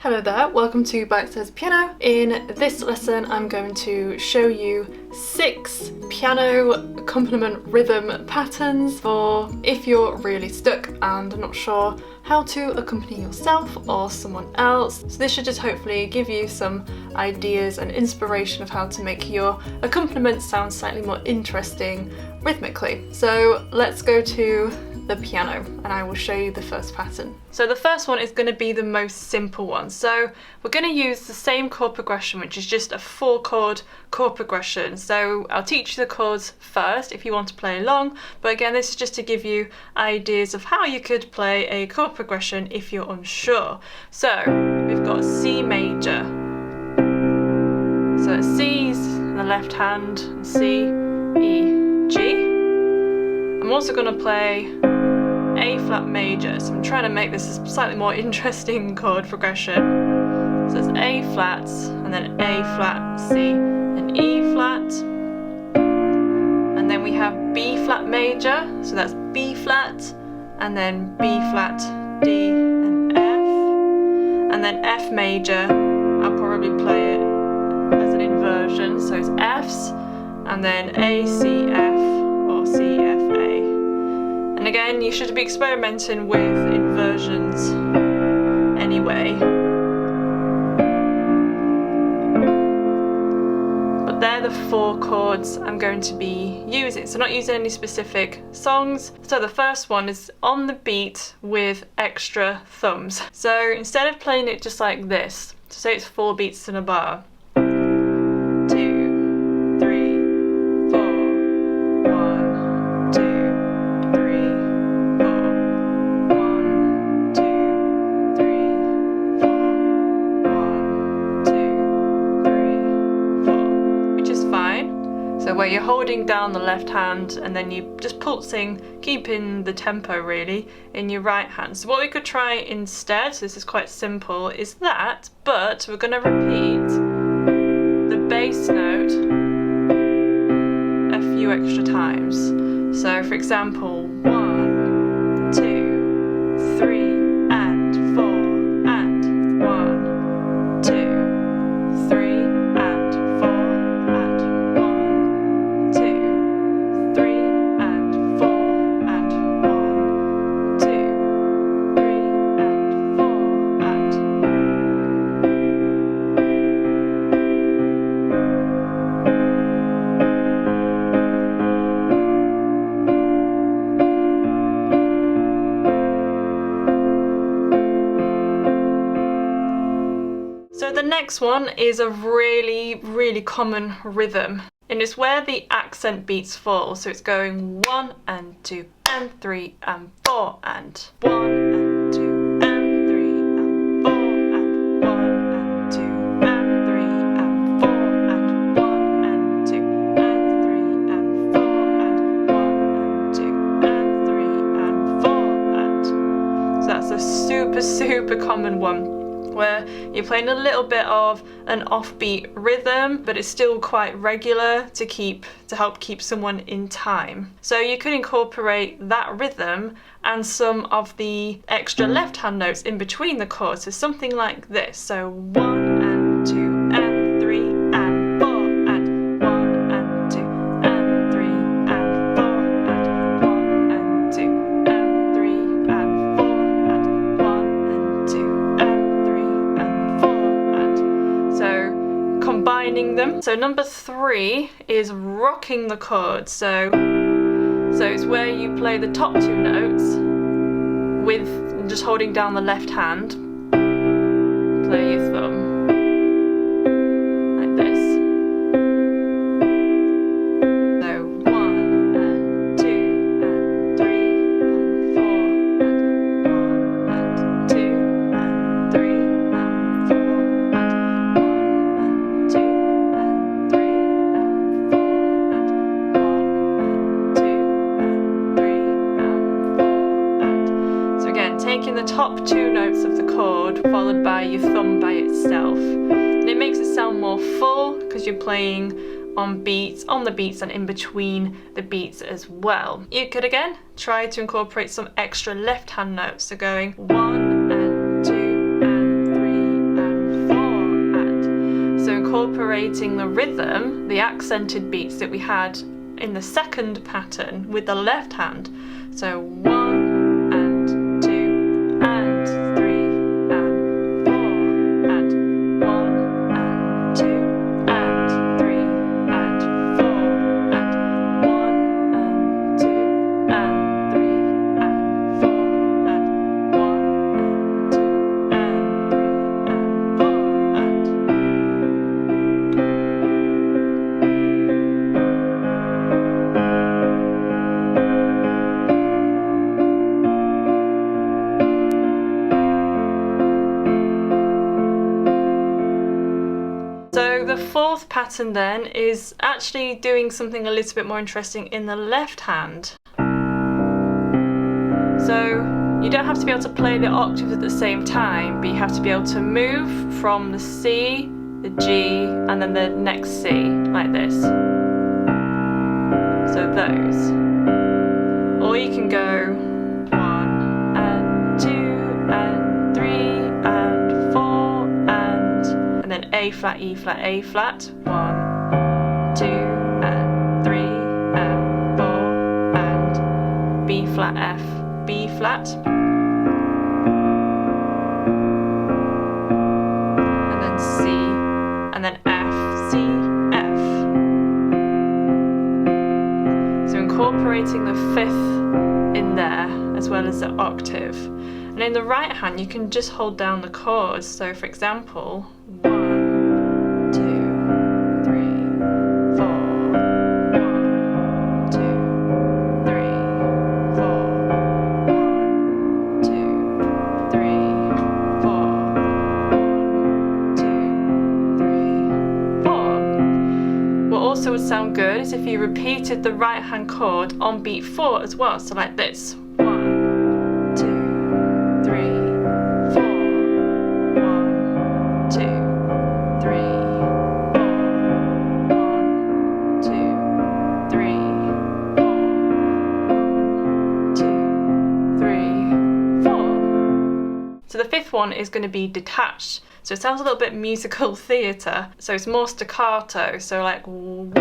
Hello there, welcome to Bitesize Piano. In this lesson I'm going to show you 6 piano accompaniment rhythm patterns for if you're really stuck and not sure how to accompany yourself or someone else. So this should just hopefully give you some ideas and inspiration of how to make your accompaniment sound slightly more interesting rhythmically. So let's go to the piano and I will show you the first pattern. So the first one is going to be the most simple one. So we're going to use the same chord progression, which is just a 4-chord chord progression. So I'll teach you the chords first if you want to play along, but again this is just to give you ideas of how you could play a chord progression if you're unsure. So we've got C major, so it's C's in the left hand, and C, E, G. I'm also going to play A flat major, so I'm trying to make this a slightly more interesting chord progression. So it's A flat, and then A flat, C, and E flat. And then we have B flat major, so that's B flat, and then B flat, D, and F. And then F major, I'll probably play it as an inversion, so it's Fs, and then A, C, F, or C, F, A. And again, you should be experimenting with inversions anyway. But they're the 4 chords I'm going to be using. So not using any specific songs. So the first one is on the beat with extra thumbs. So instead of playing it just like this, so say it's 4 beats in a bar. 2, 3, 4, 1, 2, 3, 4, 1, 2, 3, 4, 1, 2, 3, 4, which is fine. So where you're holding down the left hand and then you just pulsing, keeping the tempo really in your right hand. So what we could try instead, so this is quite simple, is that, but we're going to repeat the bass note a few extra times. So for example, 1, 2, 3, and 4, and 1, 2, 3, and 4, and 1, 2, 3, and 4, and 1, 2, 3, and 4, and So the next one is a really common rhythm, and it's where the accent beats fall. So it's going 1 and 2 and 3 and 4 and 1 and 2 and 3 and 4 and 1 and 2 and 3 and 4 and 1 and 2 and 3 and 4 and 1 and 2 and 3 and 4 and. So that's a super common one, where you're playing a little bit of an offbeat rhythm, but it's still quite regular to help keep someone in time. So you could incorporate that rhythm and some of the extra left hand notes in between the chords, so something like this. So 1 and 2 and 3 and 4 and 1 and 2 and 3 and 4 and 1 and 2 and 3 and 4 and 1 and 2 and 3 and 4 and. So combining them. So number 3 is rocking the chords. So it's where you play the top 2 notes with just holding down the left hand. Play your thumb like this. So 1 and 2 and 3 and 4 and 1 and 2 and 3 and 4 and 1 and 2 and 3 and 4 and 1 and 2 and 3 and 4 and. So again, taking the top 2 notes of the chord followed by your thumb by itself. And it makes it sound more full because you're playing on the beats and in between the beats as well. You could again try to incorporate some extra left hand notes, so going 1 and 2 and 3 incorporating the rhythm, the accented beats that we had in the second pattern with the left hand. So 1 and 2 and 3 and 4 and 1 and 2 and 3 and 4 and 1 and 2 and 3 and 4 and 1 and 2 and 3 and 4 and So the fourth pattern then is actually doing something a little bit more interesting in the left hand. So you don't have to be able to play the octaves at the same time, but you have to be able to move from the C, the G, and then the next C, like this. So those. Or you can go 1 and 2 and 3 and 4 and then A flat, E flat, A flat. 1, 2 and 3 and 4 and B flat, F, B flat. And then C, and then F, C, F. So incorporating the fifth in there as well as the octave. And in the right hand you can just hold down the chords. So for example, 1, 2, 3, 4, 1, 2, 3, 4, 1, 2, 3, 4, 1, 2, 3, 4. What also would sound good is if you repeated the right hand chord on beat 4 as well, so like this. 1, 2, 3, 4, 1, 2, 3, 4, 1, 2, 3, 4, 1, 2, 3, 4. So the fifth one is going to be detached. So it sounds a little bit musical theatre. So it's more staccato. So like 1,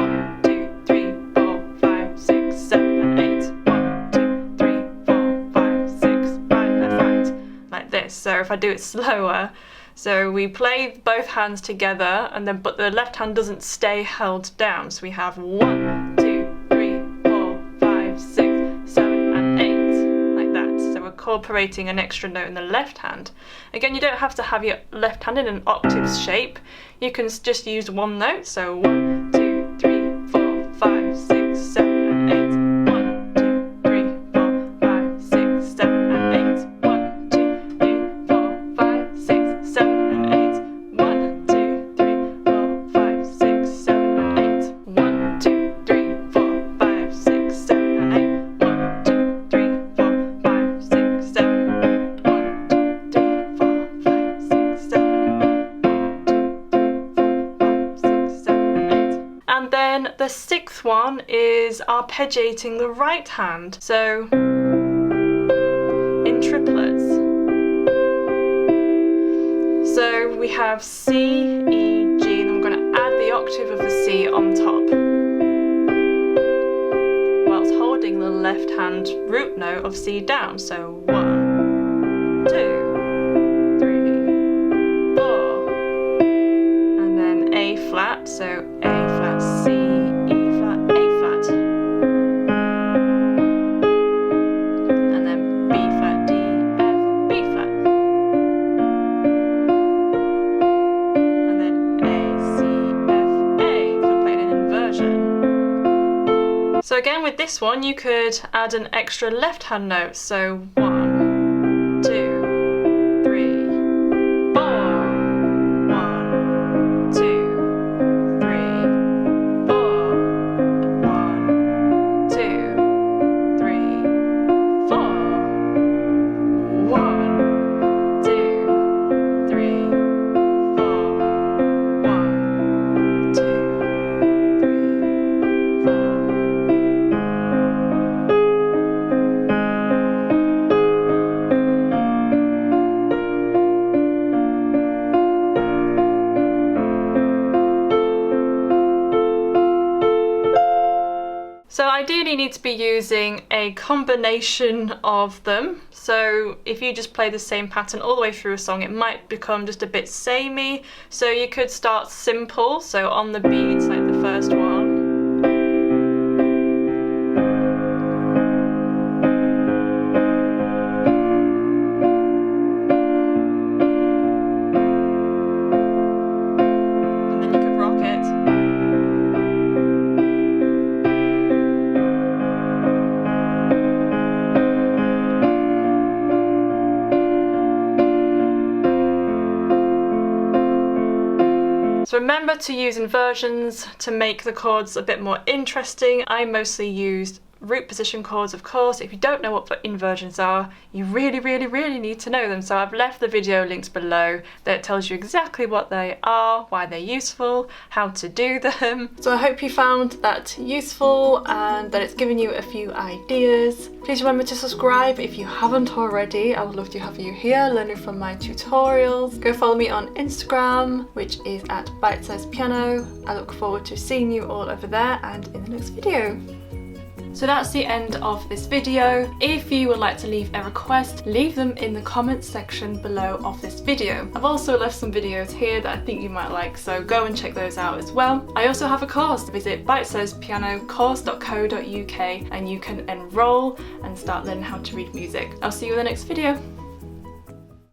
2, 3, 4, 5, 6, 7, 8. 1, 2, 3, 4, 5, 6, right, left, right. Like this. So if I do it slower, so we play both hands together, and then but the left hand doesn't stay held down. So we have 1, 2, 3, 4, 5, 6, 7, and 8, like that. So we're incorporating an extra note in the left hand. Again, you don't have to have your left hand in an octave shape. You can just use one note. So 1, 2, 3, 4, 5, 6, 7, and 8. 1, 2, 3, 4, 5, 6, 7, and 8. 1, 2, 3, 4, 5, 6, 7, and 8. 1, 2, 3, 4, 5, 6, 7, and 8. 1, 2, 3, 4, 5, 6, 7, and 8. 1, 2, 3, 4, 5, 6, 7. 1, 2, 3, 4, 5, 6, 7. 1, 2, 3, 4, 5, 6, 7, and 8. And then the sixth one is arpeggiating the right hand. So in triplets. So we have C, E, G, and I'm going to add the octave of the C on top, whilst holding the left hand root note of C down. So 1, 2, 3, 4, and then A flat. So A flat, C, E flat, A flat, and then B flat, D, F, B flat. And then A, C, F, A, if we're playing an inversion. So again with this one you could add an extra left hand note. So 1, 2, 3, 4. 1, 2, 3, 4. 1, 2, 3, 4. 1, 2, 3, 4. 1, 2, 3, 4. really need to be using a combination of them. So if you just play the same pattern all the way through a song, it might become just a bit samey. So you could start simple, so on the beats, like the first one. So remember to use inversions to make the chords a bit more interesting. I mostly used root position chords, of course. If you don't know what the inversions are, you really need to know them. So I've left the video links below that tells you exactly what they are, why they're useful, how to do them. So I hope you found that useful and that it's given you a few ideas. Please remember to subscribe if you haven't already. I would love to have you here learning from my tutorials. Go follow me on Instagram, which is at Bitesize Piano. I look forward to seeing you all over there and in the next video. So that's the end of this video. If you would like to leave a request, leave them in the comments section below of this video. I've also left some videos here that I think you might like, so go and check those out as well. I also have a course. Visit Bitesize Piano Course.co.uk and you can enroll and start learning how to read music. I'll see you in the next video.